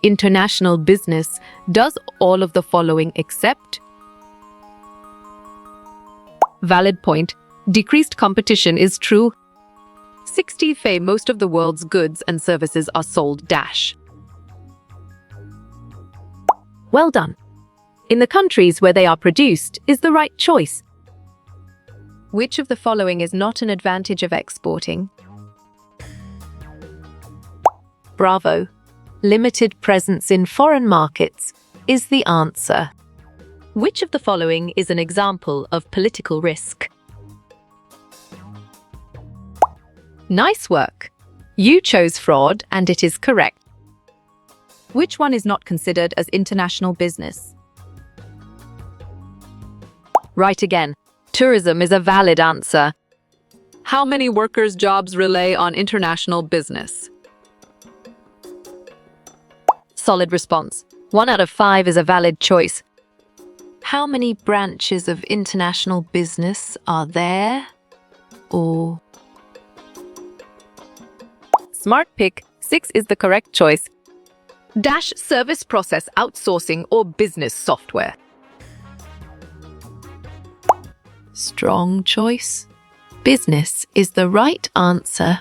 international business does all of the following except? Valid point. Decreased competition is true. 60 Faye, most of the world's goods and services are sold dash. Well done. In the countries where they are produced is the right choice. Which of the following is not an advantage of exporting? Bravo. Limited presence in foreign markets is the answer. Which of the following is an example of political risk? Nice work. You chose fraud, and it is correct. Which one is not considered as international business? Right again. Tourism is a valid answer. How many workers' jobs rely on international business? Solid response. 1 out of 5 is a valid choice. How many branches of international business are there? Or smart pick. 6 is the correct choice. Dash service process outsourcing or business software. Strong choice. Business is the right answer.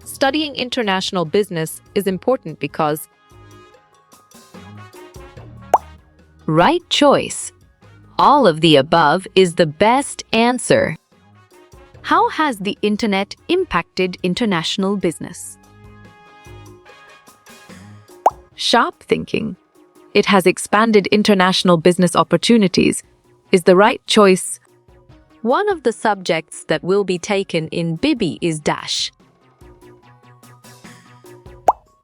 Studying international business is important because right choice. All of the above is the best answer. How has the internet impacted international business? Sharp thinking. It has expanded international business opportunities is the right choice. One of the subjects that will be taken in BIBI is dash.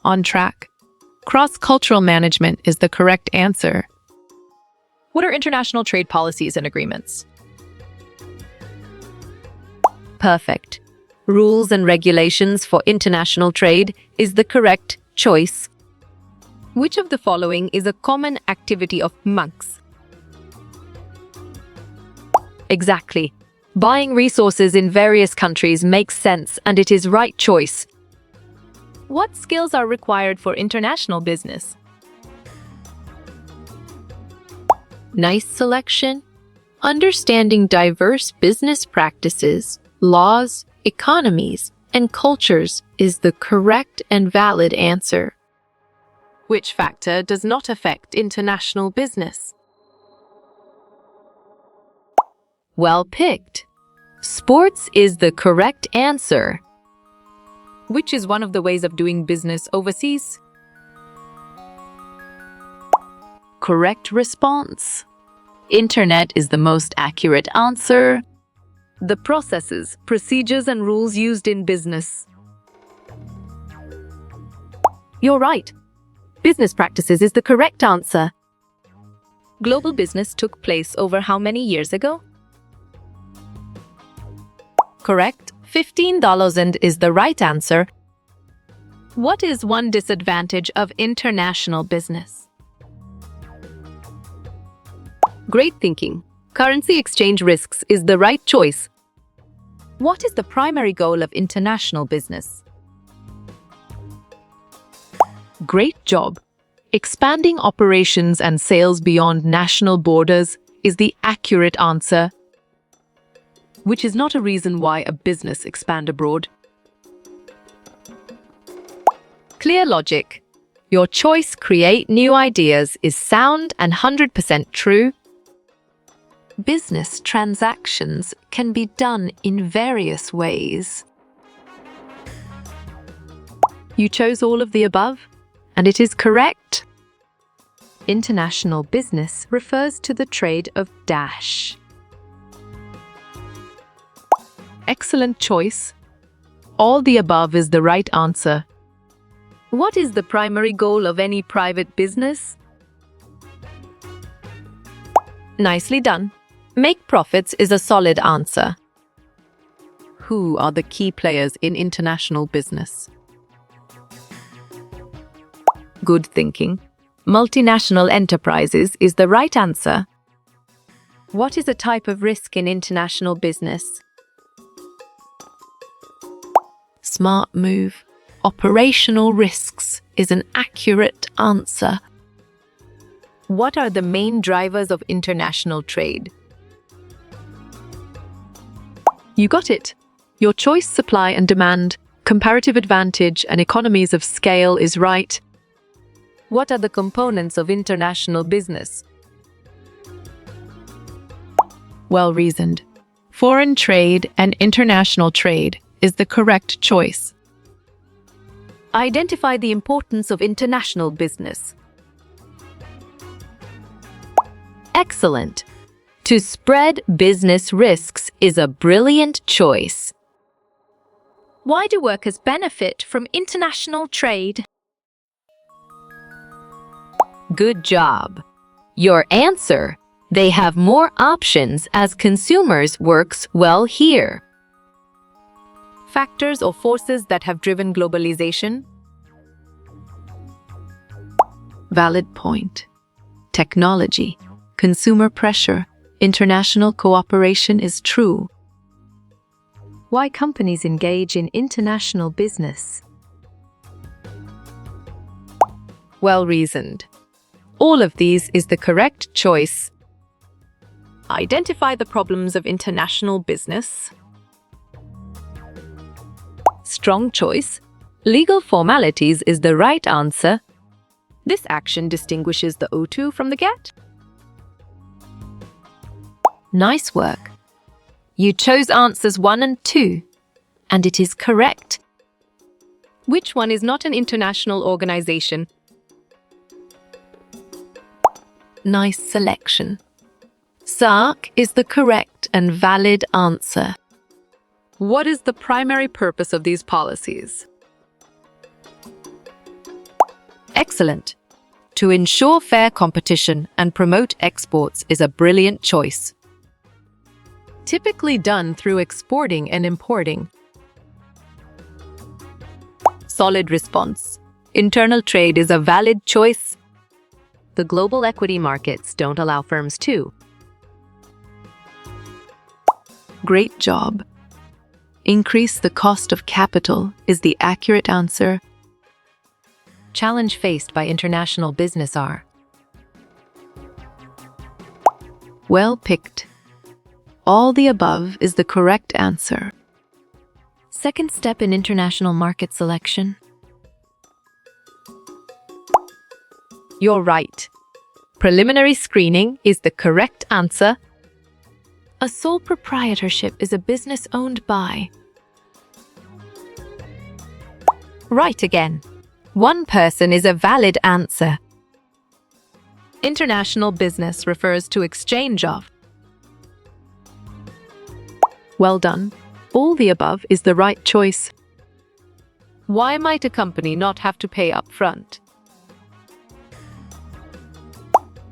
On track. Cross-cultural management is the correct answer. What are international trade policies and agreements? Perfect. Rules and regulations for international trade is the correct choice. Which of the following is a common activity of monks? Exactly. Buying resources in various countries makes sense, and it is right choice. What skills are required for international business? Nice selection. Understanding diverse business practices, laws, economies, and cultures is the correct and valid answer. Which factor does not affect international business? Well picked. Sports is the correct answer. Which is one of the ways of doing business overseas? Correct response. Internet is the most accurate answer. The processes, procedures, and rules used in business. You're right. Business practices is the correct answer. Global business took place over how many years ago? Correct. $15 is the right answer. What is one disadvantage of international business? Great thinking. Currency exchange risks is the right choice. What is the primary goal of international business? Great job. Expanding operations and sales beyond national borders is the accurate answer. Which is not a reason why a business expand abroad. Clear logic. Your choice create new ideas is sound and 100% true. Business transactions can be done in various ways. You chose all of the above, and it is correct. International business refers to the trade of dash. Excellent choice. All the above is the right answer. What is the primary goal of any private business? Nicely done. Make profits is a solid answer. Who are the key players in international business? Good thinking. Multinational enterprises is the right answer. What is a type of risk in international business? Smart move. Operational risks is an accurate answer. What are the main drivers of international trade? You got it. Your choice, supply and demand, comparative advantage, and economies of scale is right. What are the components of international business? Well reasoned. Foreign trade and international trade is the correct choice. Identify the importance of international business. Excellent. To spread business risks is a brilliant choice. Why do workers benefit from international trade? Good job. Your answer, they have more options as consumers, works well here. Factors or forces that have driven globalization? Valid point. Technology, consumer pressure, international cooperation is true. Why companies engage in international business? Well reasoned. All of these is the correct choice. Identify the problems of international business. Strong choice. Legal formalities is the right answer. This action distinguishes the O2 from the get. Nice work. You chose answers 1 and 2, and it is correct. Which one is not an international organization? Nice selection. SAARC is the correct and valid answer. What is the primary purpose of these policies? Excellent. To ensure fair competition and promote exports is a brilliant choice. Typically done through exporting and importing. Solid response. Internal trade is a valid choice. The global equity markets don't allow firms to. Great job. Increase the cost of capital is the accurate answer. Challenge faced by international business are. Well picked. All the above is the correct answer. Second step in international market selection. You're right. Preliminary screening is the correct answer. A sole proprietorship is a business owned by. Right again. One person is a valid answer. International business refers to exchange of. Well done. All the above is the right choice. Why might a company not have to pay up front?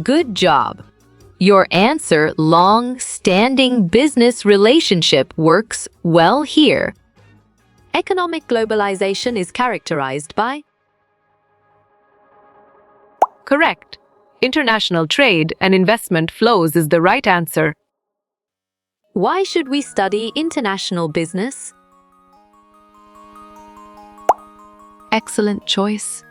Good job. Your answer, long-standing business relationship, works well here. Economic globalization is characterized by. Correct. International trade and investment flows is the right answer. Why should we study international business? Excellent choice.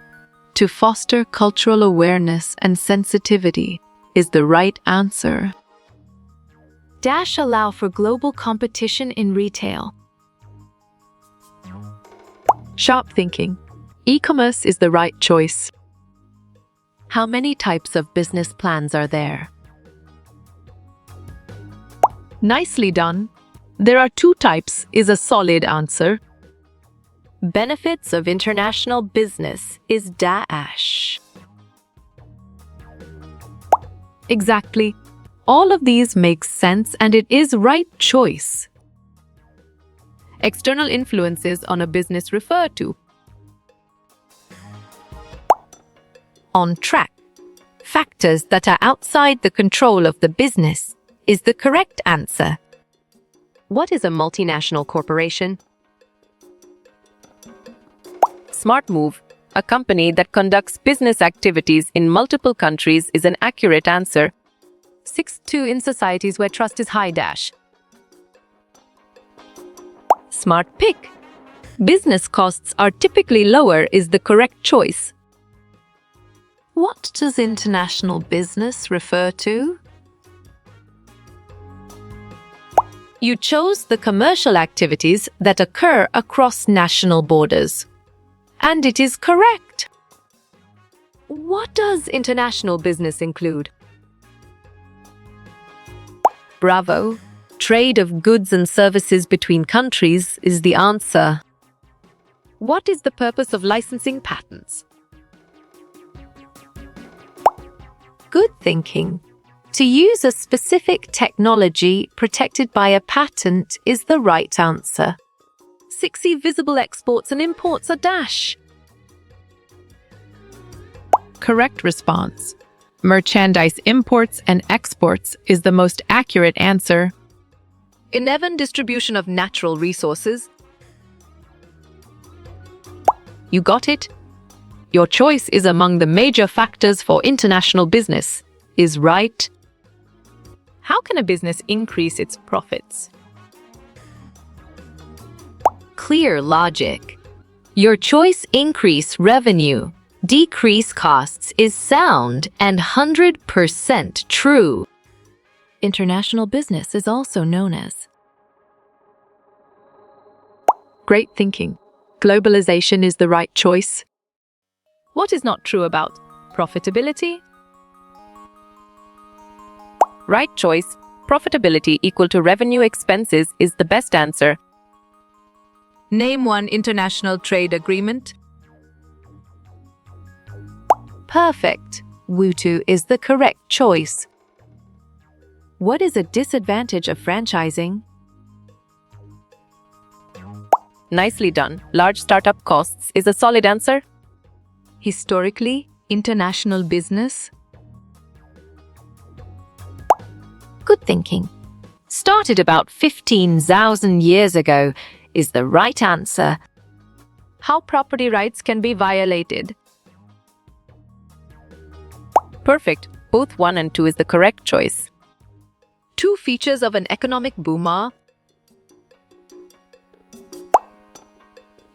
To foster cultural awareness and sensitivity is the right answer. Dash allow for global competition in retail. Sharp thinking. E-commerce is the right choice. How many types of business plans are there? Nicely done. There are 2 types is a solid answer. Benefits of international business is dash. Exactly. All of these make sense and it is right choice. External influences on a business refer to. On track. Factors that are outside the control of the business is the correct answer. What is a multinational corporation? Smart Move, a company that conducts business activities in multiple countries, is an accurate answer. 6.2 in societies where trust is high dash. Smart pick. Business costs are typically lower is the correct choice. What does international business refer to? You chose the commercial activities that occur across national borders. And it is correct. What does international business include? Bravo. Trade of goods and services between countries is the answer. What is the purpose of licensing patents? Good thinking. To use a specific technology protected by a patent is the right answer. 60 visible exports and imports are dash. Correct response. Merchandise imports and exports is the most accurate answer. 11 distribution of natural resources. You got it? Your choice is among the major factors for international business. Is right. How can a business increase its profits? Clear logic. Your choice increase revenue, decrease costs is sound and 100% true. International business is also known as. Great thinking. Globalization is the right choice. What is not true about profitability? Right choice. Profitability equal to revenue expenses is the best answer. Name one international trade agreement. Perfect. WTO is the correct choice. What is a disadvantage of franchising? Nicely done. Large startup costs is a solid answer. Historically, international business. Good thinking. Started about 15,000 years ago is the right answer. How property rights can be violated? Perfect. Both 1 and 2 is the correct choice. 2 features of an economic boom are.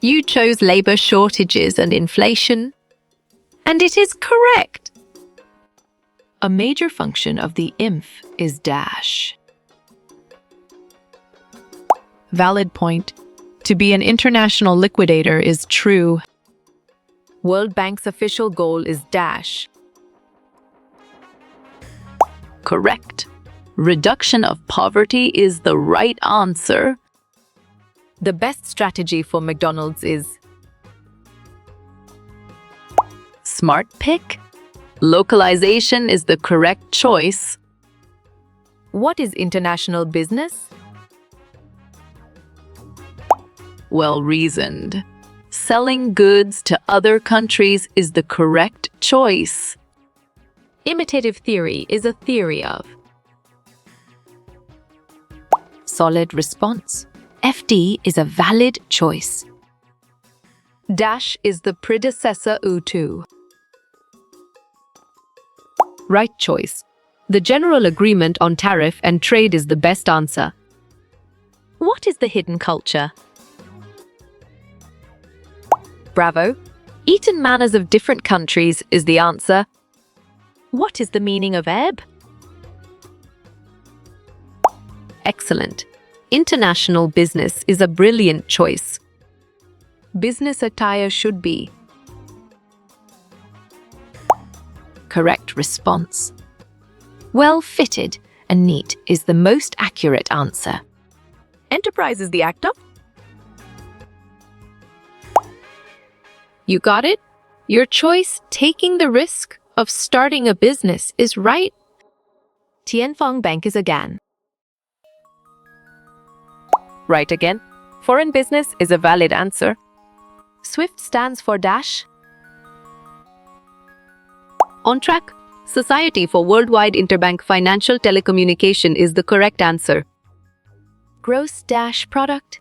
You chose labor shortages and inflation. And it is correct. A major function of the IMF is dash. Valid point. To be an international liquidator is true. World Bank's official goal is dash. Correct. Reduction of poverty is the right answer. The best strategy for McDonald's is. Smart pick. Localization is the correct choice. What is international business? Well reasoned. Selling goods to other countries is the correct choice. Imitative theory is a theory of. Solid response. FD is a valid choice. Dash is the predecessor U2. Right choice. The general agreement on tariff and trade is the best answer. What is the hidden culture? Bravo. Eaten manners of different countries is the answer. What is the meaning of ebb? Excellent. International business is a brilliant choice. Business attire should be. Correct response. Well fitted and neat is the most accurate answer. Enterprise is the act of. You got it? Your choice taking the risk of starting a business is right. Tianfeng Bank is again. Right again. Foreign business is a valid answer. SWIFT stands for dash. On track. Society for Worldwide Interbank Financial Telecommunication is the correct answer. Gross dash product.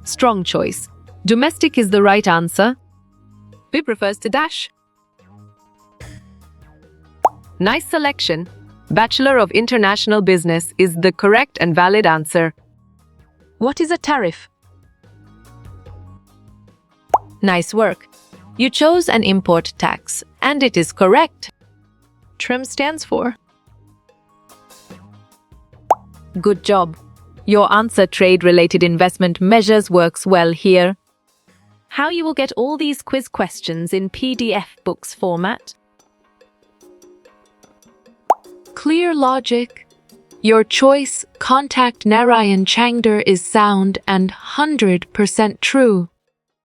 Strong choice. Domestic is the right answer. BIP refers to dash. Nice selection. Bachelor of International Business is the correct and valid answer. What is a tariff? Nice work. You chose an import tax, and it is correct. TRIM stands for. Good job. Your answer trade-related investment measures works well here. How you will get all these quiz questions in PDF books format? Clear logic. Your choice, contact Narayan Changder, is sound and 100% true.